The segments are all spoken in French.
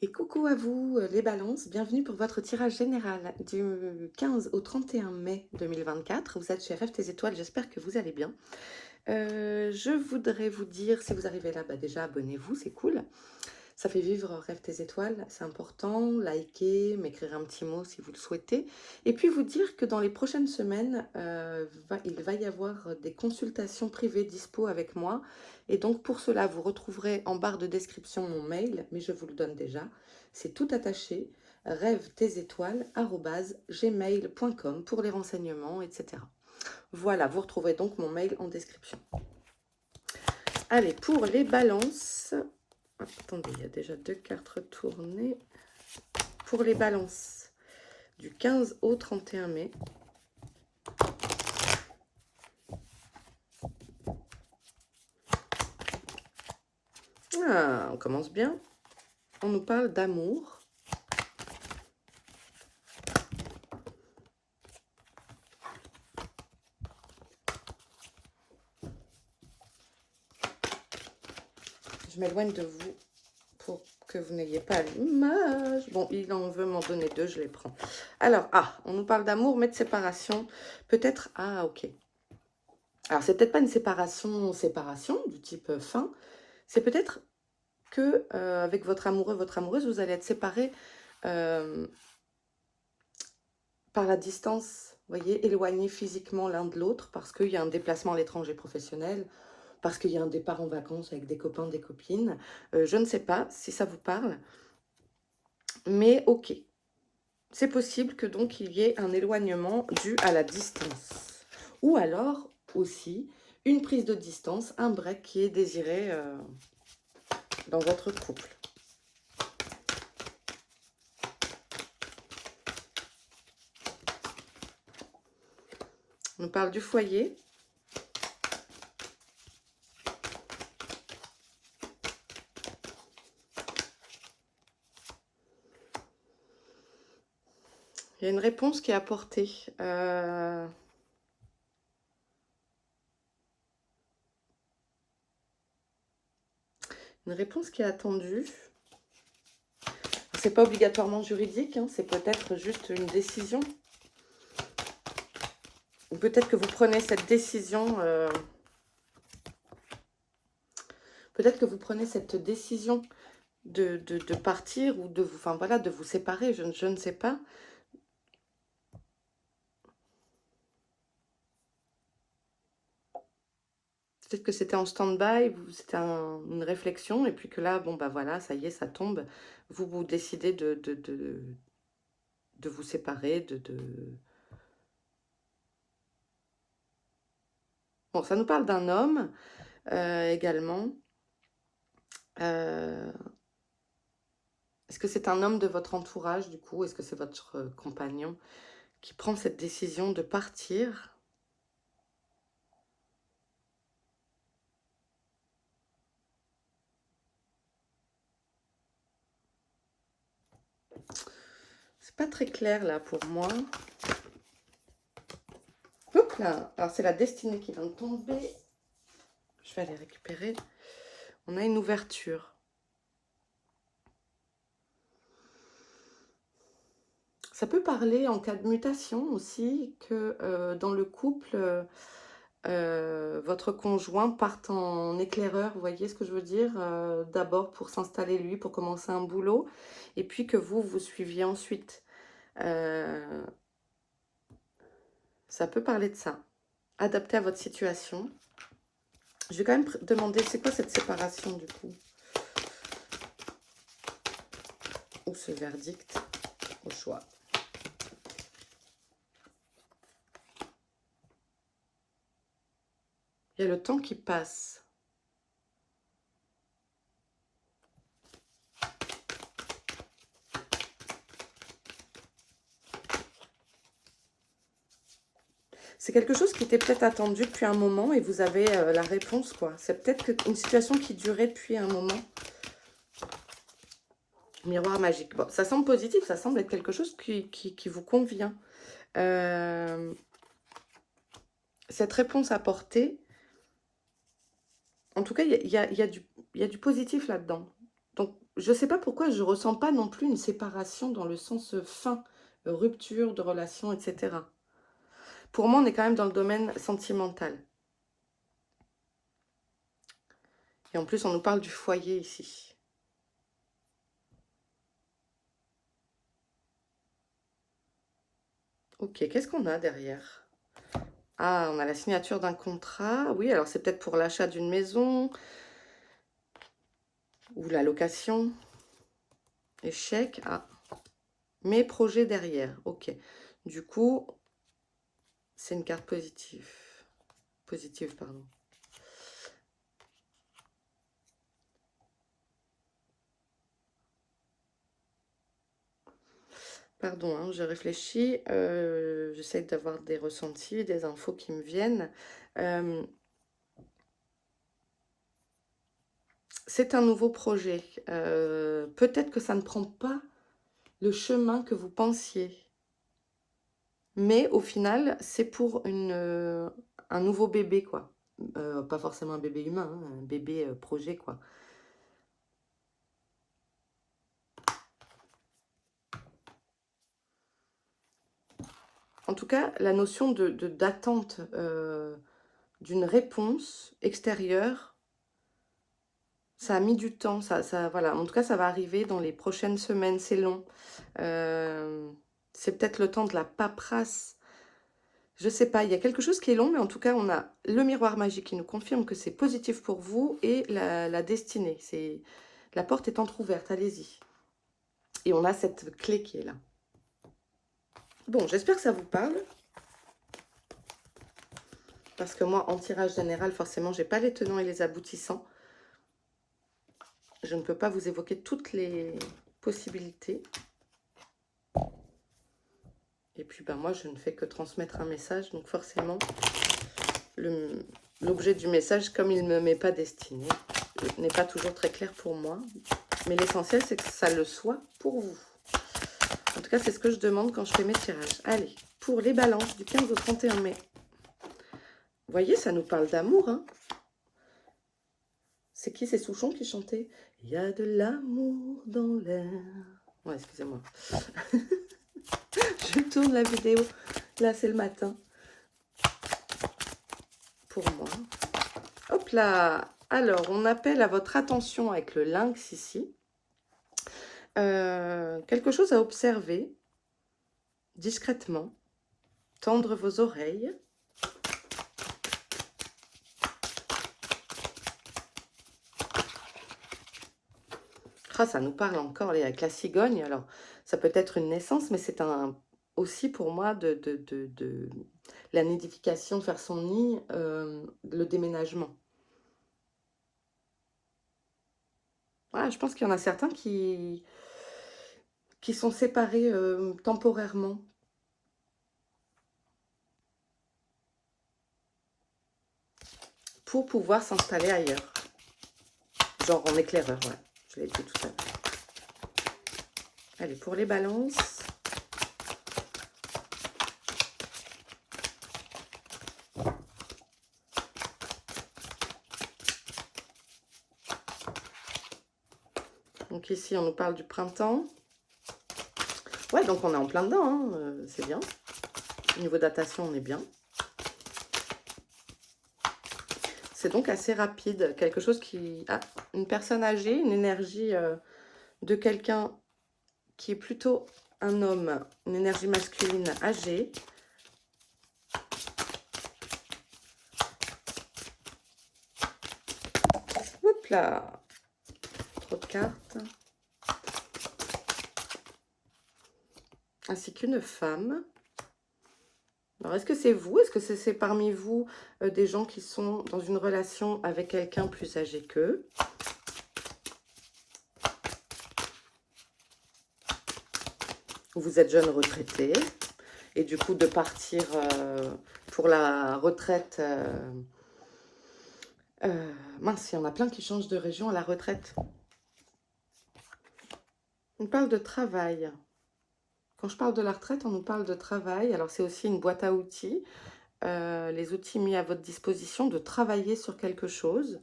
Et coucou à vous les balances, bienvenue pour votre tirage général du 15 au 31 mai 2024. Vous êtes chez Rêve tes étoiles, j'espère que vous allez bien. Je voudrais vous dire, si vous arrivez là, déjà abonnez-vous, c'est cool. Ça fait vivre Rêve tes étoiles, c'est important. Likez, m'écrire un petit mot si vous le souhaitez. Et puis vous dire que dans les prochaines semaines, il va y avoir des consultations privées dispo avec moi. Et donc pour cela, vous retrouverez en barre de description mon mail, mais je vous le donne déjà. C'est tout attaché, rêve-tes-étoiles@gmail.com pour les renseignements, etc. Voilà, vous retrouverez donc mon mail en description. Allez, pour les balances, attendez, il y a déjà 2 cartes tournées. Pour les balances du 15 au 31 mai. Ah, on commence bien. On nous parle d'amour. Je m'éloigne de vous pour que vous n'ayez pas l'image. Bon, il en veut m'en donner 2, je les prends. Alors, on nous parle d'amour, mais de séparation. Peut-être, ok. Alors, c'est peut-être pas une séparation du type fin. C'est peut-être que avec votre amoureux, votre amoureuse, vous allez être séparés par la distance, vous voyez, éloignés physiquement l'un de l'autre, parce qu'il y a un déplacement à l'étranger professionnel, parce qu'il y a un départ en vacances avec des copains, des copines. Je ne sais pas si ça vous parle, mais ok. C'est possible que donc il y ait un éloignement dû à la distance. Ou alors aussi une prise de distance, un break qui est désiré dans votre couple. On nous parle du foyer. Il y a une réponse qui est apportée. Une réponse qui est attendue. C'est pas obligatoirement juridique, hein, c'est peut-être juste une décision. Ou peut-être que vous prenez cette décision. Peut-être que vous prenez cette décision de partir ou de vous, enfin voilà, de vous séparer. Je ne sais pas. Peut-être que c'était en stand-by, c'était une réflexion, et puis que là, bon, bah voilà, ça y est, ça tombe. Vous décidez de vous séparer, Bon, ça nous parle d'un homme également. Est-ce que c'est un homme de votre entourage, du coup? Est-ce que c'est votre compagnon qui prend cette décision de partir? C'est pas très clair, là, pour moi. Hop là! Alors, c'est la destinée qui vient de tomber. Je vais aller récupérer. On a une ouverture. Ça peut parler en cas de mutation aussi, que dans le couple, votre conjoint parte en éclaireur, vous voyez ce que je veux dire? D'abord pour s'installer lui, pour commencer un boulot, et puis que vous suiviez ensuite. Ça peut parler de ça. Adapté à votre situation. Je vais quand même demander, c'est quoi cette séparation du coup? Ou ce verdict, au choix. Il y a le temps qui passe. C'est quelque chose qui était peut-être attendu depuis un moment et vous avez la réponse, quoi. C'est peut-être une situation qui durait depuis un moment. Miroir magique. Bon, ça semble positif, ça semble être quelque chose qui vous convient. Cette réponse apportée, en tout cas, il y a du positif là-dedans. Donc, je ne sais pas pourquoi je ne ressens pas non plus une séparation dans le sens fin, rupture de relation, etc. Pour moi, on est quand même dans le domaine sentimental. Et en plus, on nous parle du foyer ici. Ok, qu'est-ce qu'on a derrière? Ah, on a la signature d'un contrat. Oui, alors c'est peut-être pour l'achat d'une maison ou la location. Échec. Ah, mes projets derrière. Ok. Du coup, c'est une carte positive. Positive, pardon. Pardon, hein, je réfléchis. J'essaie d'avoir des ressentis, des infos qui me viennent. C'est un nouveau projet. Peut-être que ça ne prend pas le chemin que vous pensiez. Mais au final, c'est pour un nouveau bébé, quoi. Pas forcément un bébé humain, hein, un bébé projet, quoi. En tout cas, la notion d'attente d'une réponse extérieure, ça a mis du temps. Voilà. En tout cas, ça va arriver dans les prochaines semaines. C'est long. C'est peut-être le temps de la paperasse. Je sais pas, il y a quelque chose qui est long, mais en tout cas, on a le miroir magique qui nous confirme que c'est positif pour vous et la destinée. La porte est entrouverte, allez-y. Et on a cette clé qui est là. Bon, j'espère que ça vous parle. Parce que moi, en tirage général, forcément, j'ai pas les tenants et les aboutissants. Je ne peux pas vous évoquer toutes les possibilités. Et puis, ben, moi, je ne fais que transmettre un message. Donc, forcément, l'objet du message, comme il ne m'est pas destiné, n'est pas toujours très clair pour moi. Mais l'essentiel, c'est que ça le soit pour vous. En tout cas, c'est ce que je demande quand je fais mes tirages. Allez, pour les balances du 15 au 31 mai. Vous voyez, ça nous parle d'amour, hein. C'est qui, c'est Souchon qui chantait « Il y a de l'amour dans l'air ». Ouais, excusez-moi. Je tourne la vidéo. Là, c'est le matin. Pour moi. Hop là. Alors, on appelle à votre attention avec le lynx ici. Quelque chose à observer discrètement. Tendre vos oreilles. Ah, ça nous parle encore avec la cigogne. Alors, ça peut être une naissance, mais c'est aussi pour moi de la nidification, faire son nid, le déménagement. Voilà, je pense qu'il y en a certains qui sont séparés temporairement. Pour pouvoir s'installer ailleurs. Genre en éclaireur, ouais. Je l'ai dit tout à l'heure. Allez, pour les balances. Donc ici, on nous parle du printemps. Ouais, donc on est en plein dedans, hein, c'est bien. Au niveau datation, on est bien. C'est donc assez rapide. Quelque chose qui... Ah, une personne âgée, une énergie de quelqu'un qui est plutôt un homme, une énergie masculine âgée. Hop là, trop de cartes. Ainsi qu'une femme. Alors, est-ce que c'est vous? Est-ce que c'est parmi vous des gens qui sont dans une relation avec quelqu'un plus âgé qu'eux? Vous êtes jeune retraité. Et du coup, de partir pour la retraite... mince, il y en a plein qui changent de région à la retraite. On parle de travail. Quand je parle de la retraite, on nous parle de travail. Alors, c'est aussi une boîte à outils. Les outils mis à votre disposition de travailler sur quelque chose.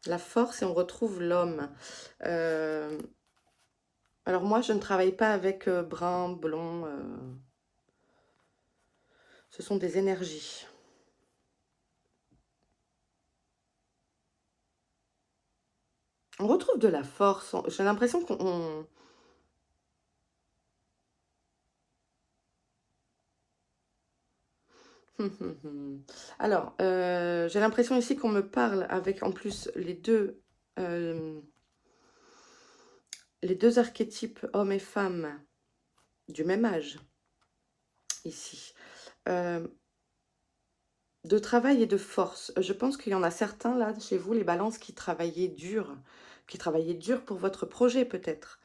La force et on retrouve l'homme. Euh, alors moi, je ne travaille pas avec brun, blond. Ce sont des énergies. On retrouve de la force. J'ai l'impression qu'on... Alors, j'ai l'impression ici qu'on me parle avec en plus euh, les deux archétypes, hommes et femmes, du même âge, ici. Euh, de travail et de force. Je pense qu'il y en a certains, là, chez vous, les balances, qui travaillaient dur pour votre projet, peut-être.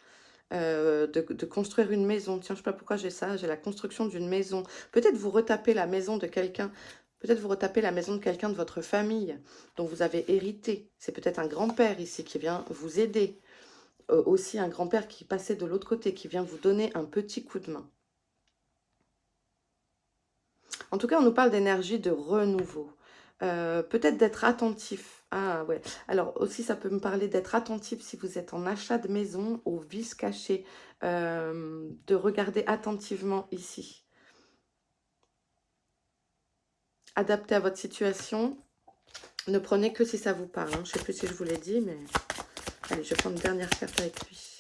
De construire une maison. Tiens, je ne sais pas pourquoi j'ai ça, j'ai la construction d'une maison. Peut-être vous retapez la maison de quelqu'un, peut-être vous retapez la maison de quelqu'un de votre famille dont vous avez hérité. C'est peut-être un grand-père ici qui vient vous aider. Aussi un grand-père qui passait de l'autre côté, qui vient vous donner un petit coup de main. En tout cas, on nous parle d'énergie de renouveau. Peut-être d'être attentif. Ah ouais. Alors aussi, ça peut me parler d'être attentif si vous êtes en achat de maison, aux vices cachés. De regarder attentivement ici. Adapté à votre situation. Ne prenez que si ça vous parle. Hein. Je ne sais plus si je vous l'ai dit, mais... Allez, je vais prendre une dernière carte avec lui.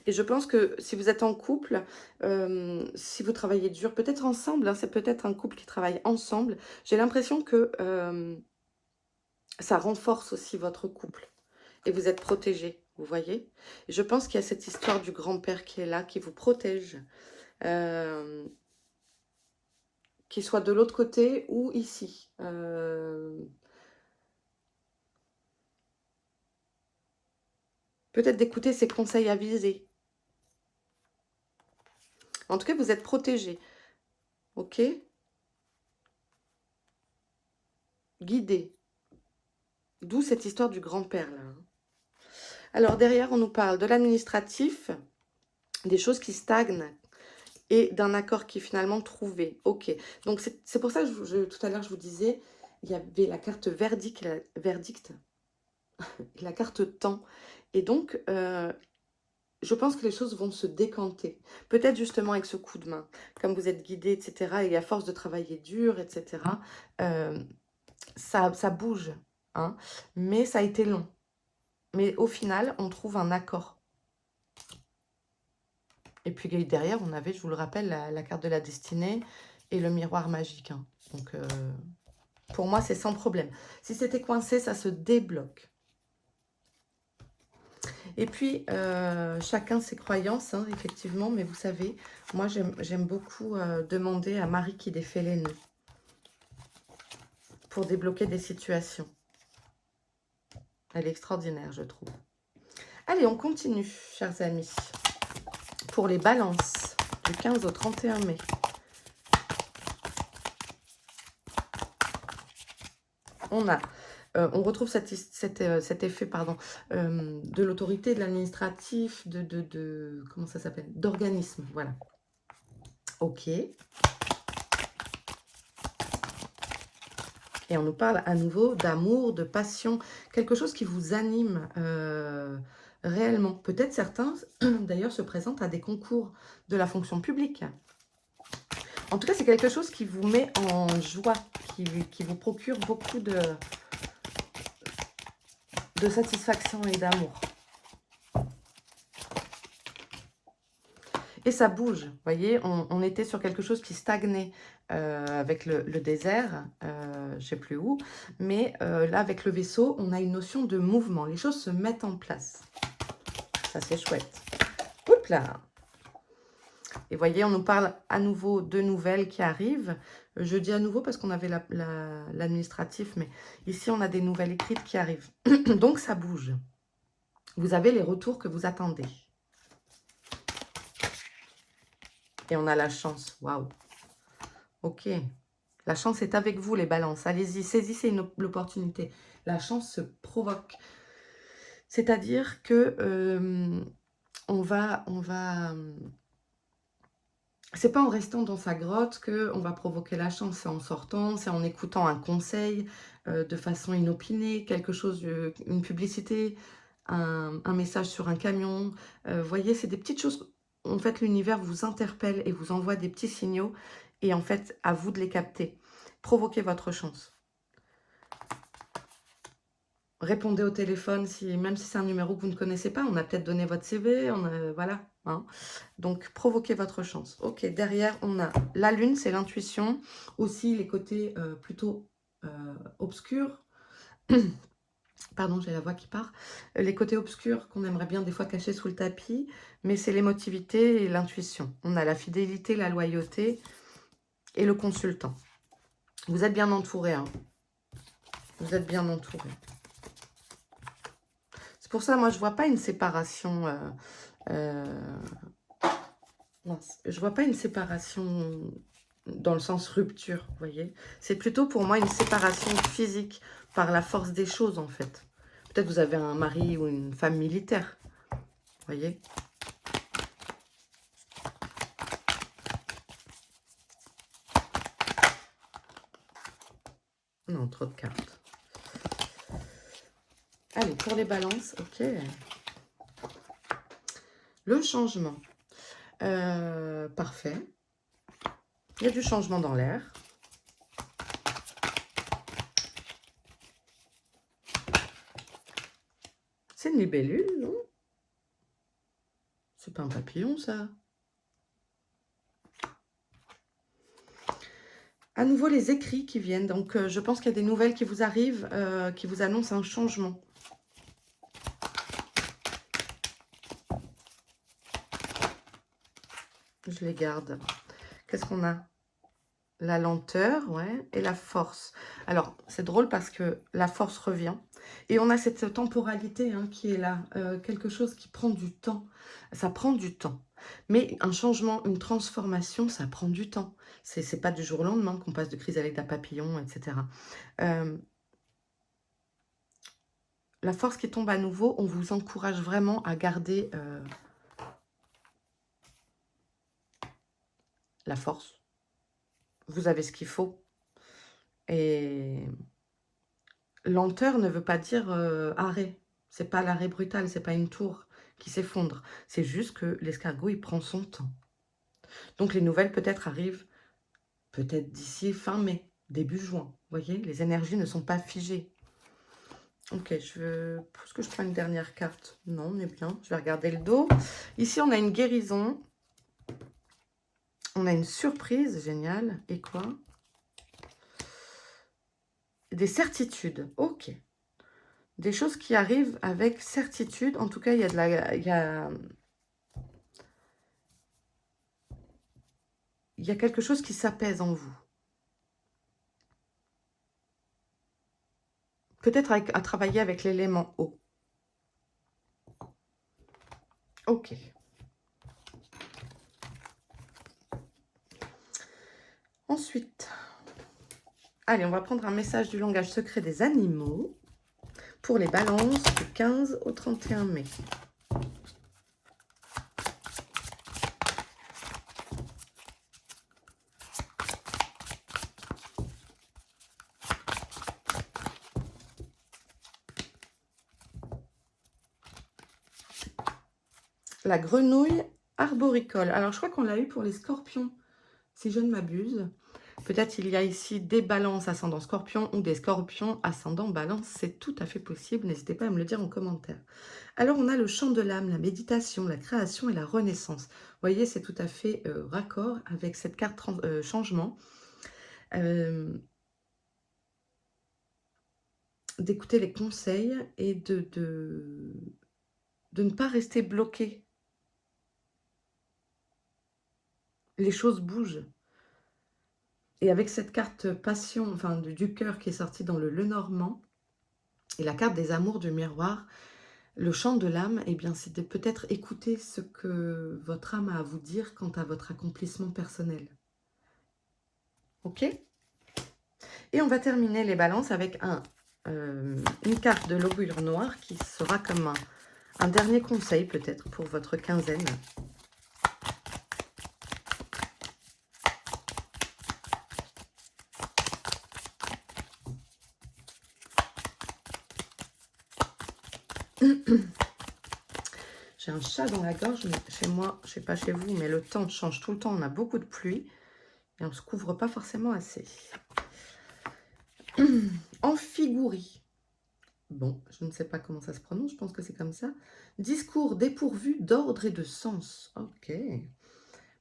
Et je pense que si vous êtes en couple, si vous travaillez dur, peut-être ensemble, hein, c'est peut-être un couple qui travaille ensemble, j'ai l'impression que ça renforce aussi votre couple. Et vous êtes protégés, vous voyez. Et je pense qu'il y a cette histoire du grand-père qui est là, qui vous protège, euh, qu'il soit de l'autre côté ou ici. Peut-être d'écouter ses conseils avisés. En tout cas, vous êtes protégés, ok? Guidés. D'où cette histoire du grand-père, là. Alors, derrière, on nous parle de l'administratif, des choses qui stagnent et d'un accord qui est finalement trouvé. Ok, donc c'est pour ça que tout à l'heure, je vous disais, il y avait la carte verdict la carte temps. Et donc, je pense que les choses vont se décanter. Peut-être justement avec ce coup de main. Comme vous êtes guidé, etc. Et à force de travailler dur, etc. Ça bouge. Hein, mais ça a été long. Mais au final, on trouve un accord. Et puis derrière, on avait, je vous le rappelle, la carte de la destinée et le miroir magique. Hein. Donc, pour moi, c'est sans problème. Si c'était coincé, ça se débloque. Et puis, chacun ses croyances, hein, effectivement. Mais vous savez, moi, j'aime beaucoup demander à Marie qui défait les nœuds pour débloquer des situations. Elle est extraordinaire, je trouve. Allez, on continue, chers amis. Pour les balances, du 15 au 31 mai. On retrouve cet effet pardon, de l'autorité, de l'administratif, comment ça s'appelle, d'organisme, voilà. Ok. Et on nous parle à nouveau d'amour, de passion, quelque chose qui vous anime réellement. Peut-être certains, d'ailleurs, se présentent à des concours de la fonction publique. En tout cas, c'est quelque chose qui vous met en joie, qui vous procure beaucoup de satisfaction et d'amour. Et ça bouge, vous voyez, on était sur quelque chose qui stagnait avec le désert, je ne sais plus où, mais là, avec le vaisseau, on a une notion de mouvement. Les choses se mettent en place. Ça, c'est chouette. Oups là. Et vous voyez, on nous parle à nouveau de nouvelles qui arrivent. Je dis à nouveau parce qu'on avait l'administratif, mais ici, on a des nouvelles écrites qui arrivent. Donc, ça bouge. Vous avez les retours que vous attendez. Et on a la chance. Waouh. Ok. La chance est avec vous, les balances. Allez-y, saisissez l'opportunité. La chance se provoque. C'est-à-dire que c'est pas en restant dans sa grotte qu'on va provoquer la chance, c'est en sortant, c'est en écoutant un conseil de façon inopinée, quelque chose, une publicité, un message sur un camion. Vous voyez, c'est des petites choses. En fait, l'univers vous interpelle et vous envoie des petits signaux. Et en fait, à vous de les capter. Provoquez votre chance. Répondez au téléphone, même si c'est un numéro que vous ne connaissez pas. On a peut-être donné votre CV, voilà. Hein. Donc, provoquez votre chance. Ok, derrière, on a la lune, c'est l'intuition. Aussi, les côtés plutôt obscurs. Pardon, j'ai la voix qui part. Les côtés obscurs qu'on aimerait bien des fois cacher sous le tapis. Mais c'est l'émotivité et l'intuition. On a la fidélité, la loyauté et le consultant. Vous êtes bien entouré. Hein. Vous êtes bien entouré. C'est pour ça, moi, je ne vois pas une séparation... mince, je vois pas une séparation dans le sens rupture, vous voyez. C'est plutôt pour moi une séparation physique par la force des choses, en fait. Peut-être vous avez un mari ou une femme militaire, vous voyez. Non, trop de cartes. Allez, pour les balances, ok. Le changement. Parfait. Il y a du changement dans l'air. C'est une libellule, non? C'est pas un papillon, ça. À nouveau, les écrits qui viennent. Donc, je pense qu'il y a des nouvelles qui vous arrivent, qui vous annoncent un changement. Je les garde. Qu'est-ce qu'on a? La lenteur, ouais, et la force. Alors, c'est drôle parce que la force revient. Et on a cette temporalité hein, qui est là. Quelque chose qui prend du temps. Ça prend du temps. Mais un changement, une transformation, ça prend du temps. C'est pas du jour au lendemain qu'on passe de chrysalide à papillon, etc. La force qui tombe à nouveau, on vous encourage vraiment à garder la force. Vous avez ce qu'il faut. Et lenteur ne veut pas dire arrêt. C'est pas l'arrêt brutal, c'est pas une tour qui s'effondre. C'est juste que l'escargot, il prend son temps. Donc les nouvelles peut-être arrivent peut-être d'ici fin mai, début juin. Vous voyez, les énergies ne sont pas figées. Ok, est-ce que je prends une dernière carte? Non, on est bien. Je vais regarder le dos. Ici, on a une guérison. On a une surprise, génial. Et quoi? Des certitudes. Ok. Des choses qui arrivent avec certitude. En tout cas, il y a de la... Il y a quelque chose qui s'apaise en vous. Peut-être à travailler avec l'élément eau. Ok. Ensuite, allez, on va prendre un message du langage secret des animaux pour les balances du 15 au 31 mai. La grenouille arboricole. Alors, je crois qu'on l'a eu pour les scorpions, si je ne m'abuse. Peut-être il y a ici des balances ascendant scorpion ou des scorpions ascendant balance. C'est tout à fait possible. N'hésitez pas à me le dire en commentaire. Alors, on a le chant de l'âme, la méditation, la création et la renaissance. Vous voyez, c'est tout à fait raccord avec cette carte changement. D'écouter les conseils et de ne pas rester bloqué. Les choses bougent. Et avec cette carte passion, enfin du cœur qui est sortie dans le Lenormand, et la carte des amours du miroir, le chant de l'âme, eh bien, c'est de peut-être écouter ce que votre âme a à vous dire quant à votre accomplissement personnel. Ok? Et on va terminer les balances avec une carte de l'augure noire qui sera comme Un dernier conseil peut-être pour votre quinzaine. J'ai un chat dans la gorge, mais chez moi, je ne sais pas chez vous, mais le temps change tout le temps. On a beaucoup de pluie et on ne se couvre pas forcément assez. Amphigourie. Bon, je ne sais pas comment ça se prononce, je pense que c'est comme ça. Discours dépourvu d'ordre et de sens. Ok.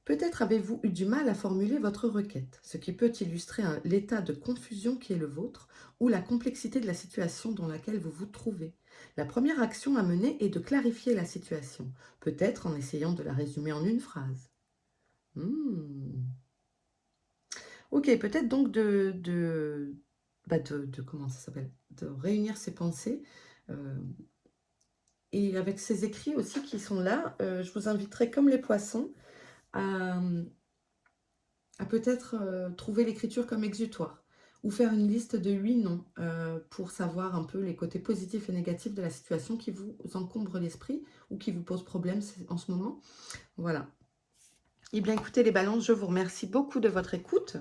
Peut-être avez-vous eu du mal à formuler votre requête, ce qui peut illustrer l'état de confusion qui est le vôtre ou la complexité de la situation dans laquelle vous vous trouvez. La première action à mener est de clarifier la situation, peut-être en essayant de la résumer en une phrase. Ok, peut-être donc comment ça s'appelle, de réunir ses pensées. Et avec ces écrits aussi qui sont là, je vous inviterai, comme les poissons, à peut-être trouver l'écriture comme exutoire ou faire une liste de 8 noms pour savoir un peu les côtés positifs et négatifs de la situation qui vous encombre l'esprit ou qui vous pose problème en ce moment. Voilà. Eh bien, écoutez les balances, je vous remercie beaucoup de votre écoute.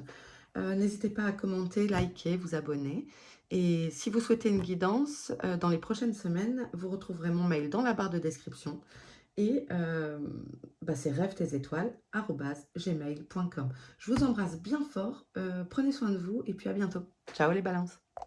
N'hésitez pas à commenter, liker, vous abonner. Et si vous souhaitez une guidance, dans les prochaines semaines, vous retrouverez mon mail dans la barre de description. Et c'est rêve-tes-étoiles@gmail.com. Je vous embrasse bien fort, prenez soin de vous et puis à bientôt. Ciao les balances.